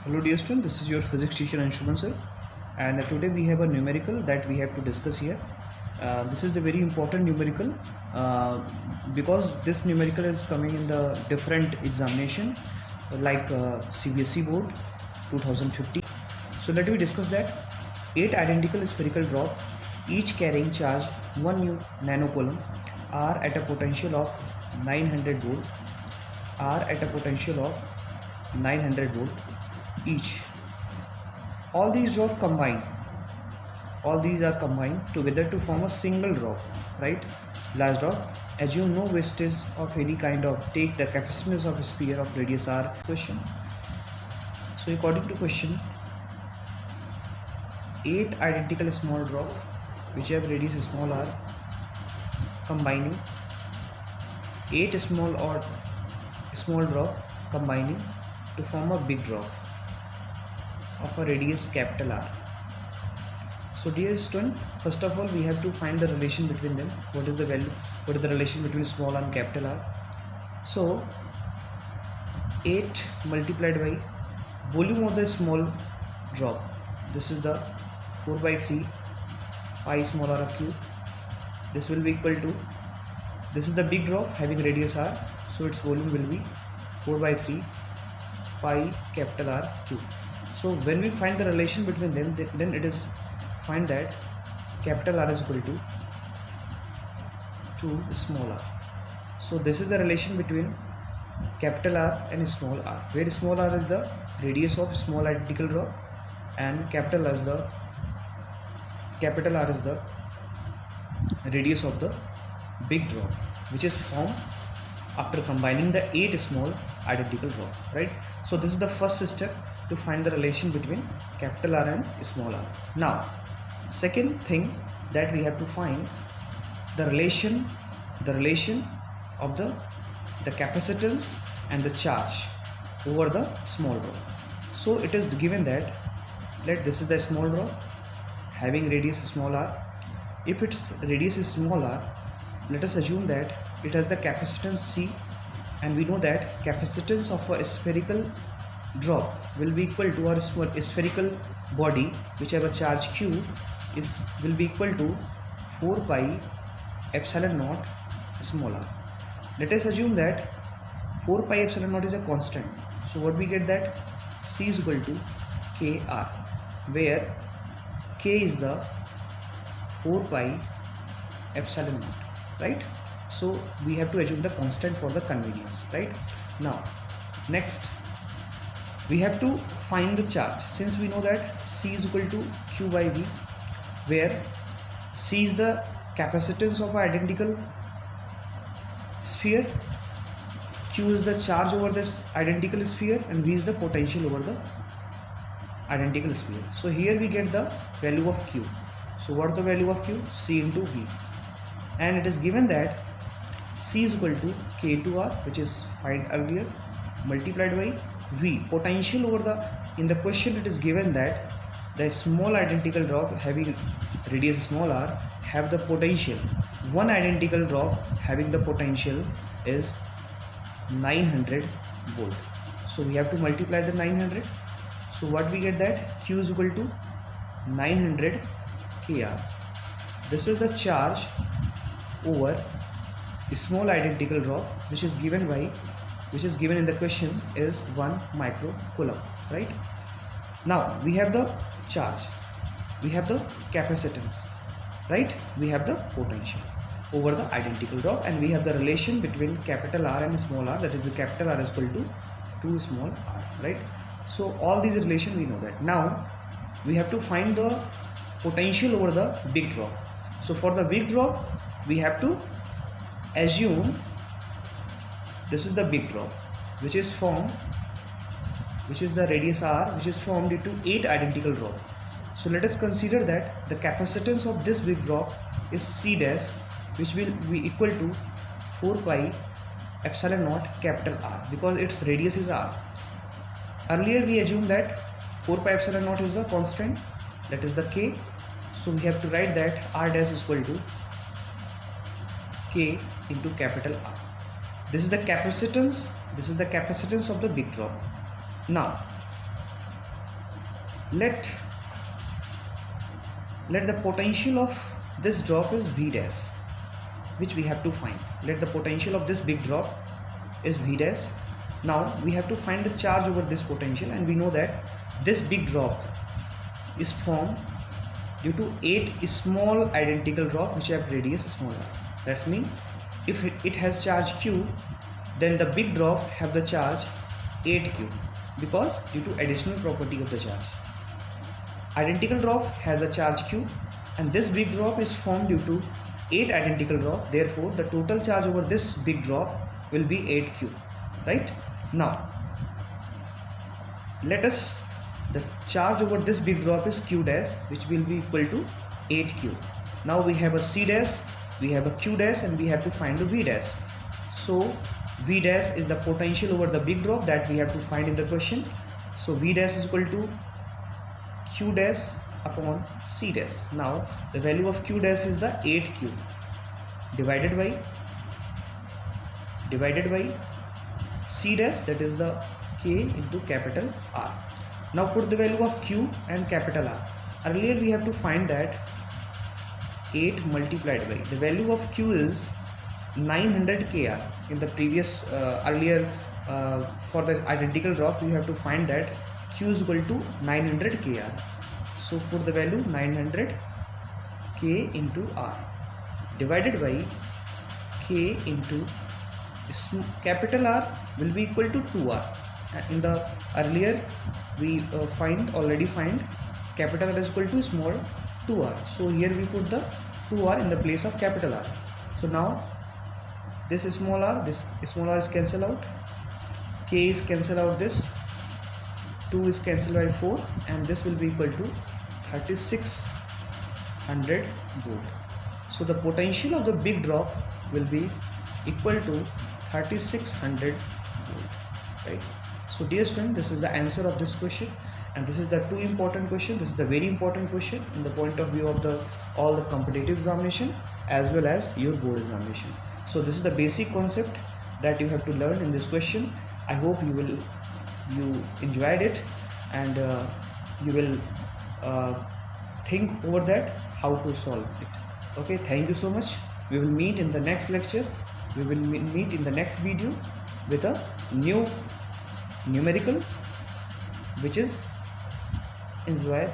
Hello dear student, this is your physics teacher Anshuman sir, and today we have a numerical that we have to discuss here. This is the very important numerical because this numerical is coming in the different examination like CBSE board 2050. So let me discuss that. 8 identical spherical drop, each carrying charge 1 nanocoulomb, are at a potential of 900 volt, are at a potential of 900 volt each. All these drops combined, all these are combined together to form a single drop, right? Last drop. Assume no wastage of any kind of. Take the capacitance of a sphere of radius r. Question. So according to question, 8 identical small drop which have radius small r combining, 8 small drop combining to form a big drop of a radius capital R. So dear student, first of all we have to find the relation between them. What is the value? What is the relation between small r and capital R? So 8 multiplied by volume of the small drop. This is the 4 by 3 pi small r cube. This will be equal to, this is the big drop having radius r, so its volume will be 4 by 3 pi capital R cube. So when we find the relation between them, then it is find that capital R is equal to small r. So this is the relation between capital R and small r, where small r is the radius of small identical drop and capital R is the radius of the big drop, which is formed after combining the 8 small identical drop, right? So this is the first step to find the relation between capital R and small r. Now second thing that we have to find the relation of the capacitance and the charge over the small drop. So it is given that this is the small drop having radius small r. If its radius is small r, let us assume that it has the capacitance C, and we know that capacitance of a spherical drop will be equal to our spherical body which have a charge q will be equal to 4 pi epsilon naught small r. Let us assume that 4 pi epsilon naught is a constant. So what we get that C is equal to kr, where k is the 4 pi epsilon naught, right? So we have to assume the constant for the convenience, right? Now next we have to find the charge. Since we know that C is equal to q by v, where C is the capacitance of an identical sphere, q is the charge over this identical sphere, and v is the potential over the identical sphere. So here we get the value of q. So what is the value of q? C into v, and it is given that C is equal to k2r, which is find earlier, multiplied by v, potential over the, in the question it is given that the small identical drop having radius small r have the potential, one identical drop having the potential is 900 volt. So we have to multiply the 900. So what we get that q is equal to 900 kr. This is the charge over small identical drop which is given in the question is 1 microcoulomb, right? Now we have the charge, we have the capacitance, right? We have the potential over the identical drop, and we have the relation between capital R and small r, that is the capital R is equal to 2 small r, right? So all these relation we know that. Now we have to find the potential over the big drop. So for the big drop we have to assume this is the big drop which is the radius r, which is formed into 8 identical drop. So let us consider that the capacitance of this big drop is C dash, which will be equal to 4 pi epsilon naught capital R, because its radius is r. Earlier we assumed that 4 pi epsilon naught is the constant, that is the k. So we have to write that r dash is equal to k into capital R. This is the capacitance of the big drop. Now let the potential of this drop is V dash, which we have to find. Let the potential of this big drop is V dash. Now we have to find the charge over this potential, and we know that this big drop is formed due to 8 small identical drop which have radius smaller. That means if it has charge Q, then the big drop have the charge 8Q, because due to additional property of the charge. Identical drop has a charge Q, and this big drop is formed due to 8 identical drop. Therefore the total charge over this big drop will be 8Q, right? Now let us, the charge over this big drop is Q dash, which will be equal to 8Q. Now we have a C dash, we have a Q dash, and we have to find the V dash. So V dash is the potential over the big drop that we have to find in the question. So V dash is equal to Q dash upon C dash. Now the value of Q dash is the 8Q divided by C dash, that is the K into capital R. Now put the value of Q and capital R. Earlier we have to find that 8 multiplied by the value of Q is 900 kR. In the previous earlier for the identical drop we have to find that Q is equal to 900 kR. So put the value 900 K into R divided by K into capital R will be equal to 2R. In the earlier we already find capital R is equal to small 2R. So here we put the 2R in the place of capital R. So now this small r is cancelled out, K is cancelled out, this 2 is cancelled by 4, and this will be equal to 3600 volt. So the potential of the big drop will be equal to 3600 volt, right? So dear student, this is the answer of this question, and this is the two important question. This is the very important question in the point of view of all the competitive examination as well as your board examination. So this is the basic concept that you have to learn in this question. I hope you enjoyed it, and you will think over that how to solve it. Okay, thank you so much. We will meet in the next lecture. We will meet in the next video with a new numerical, which is enjoy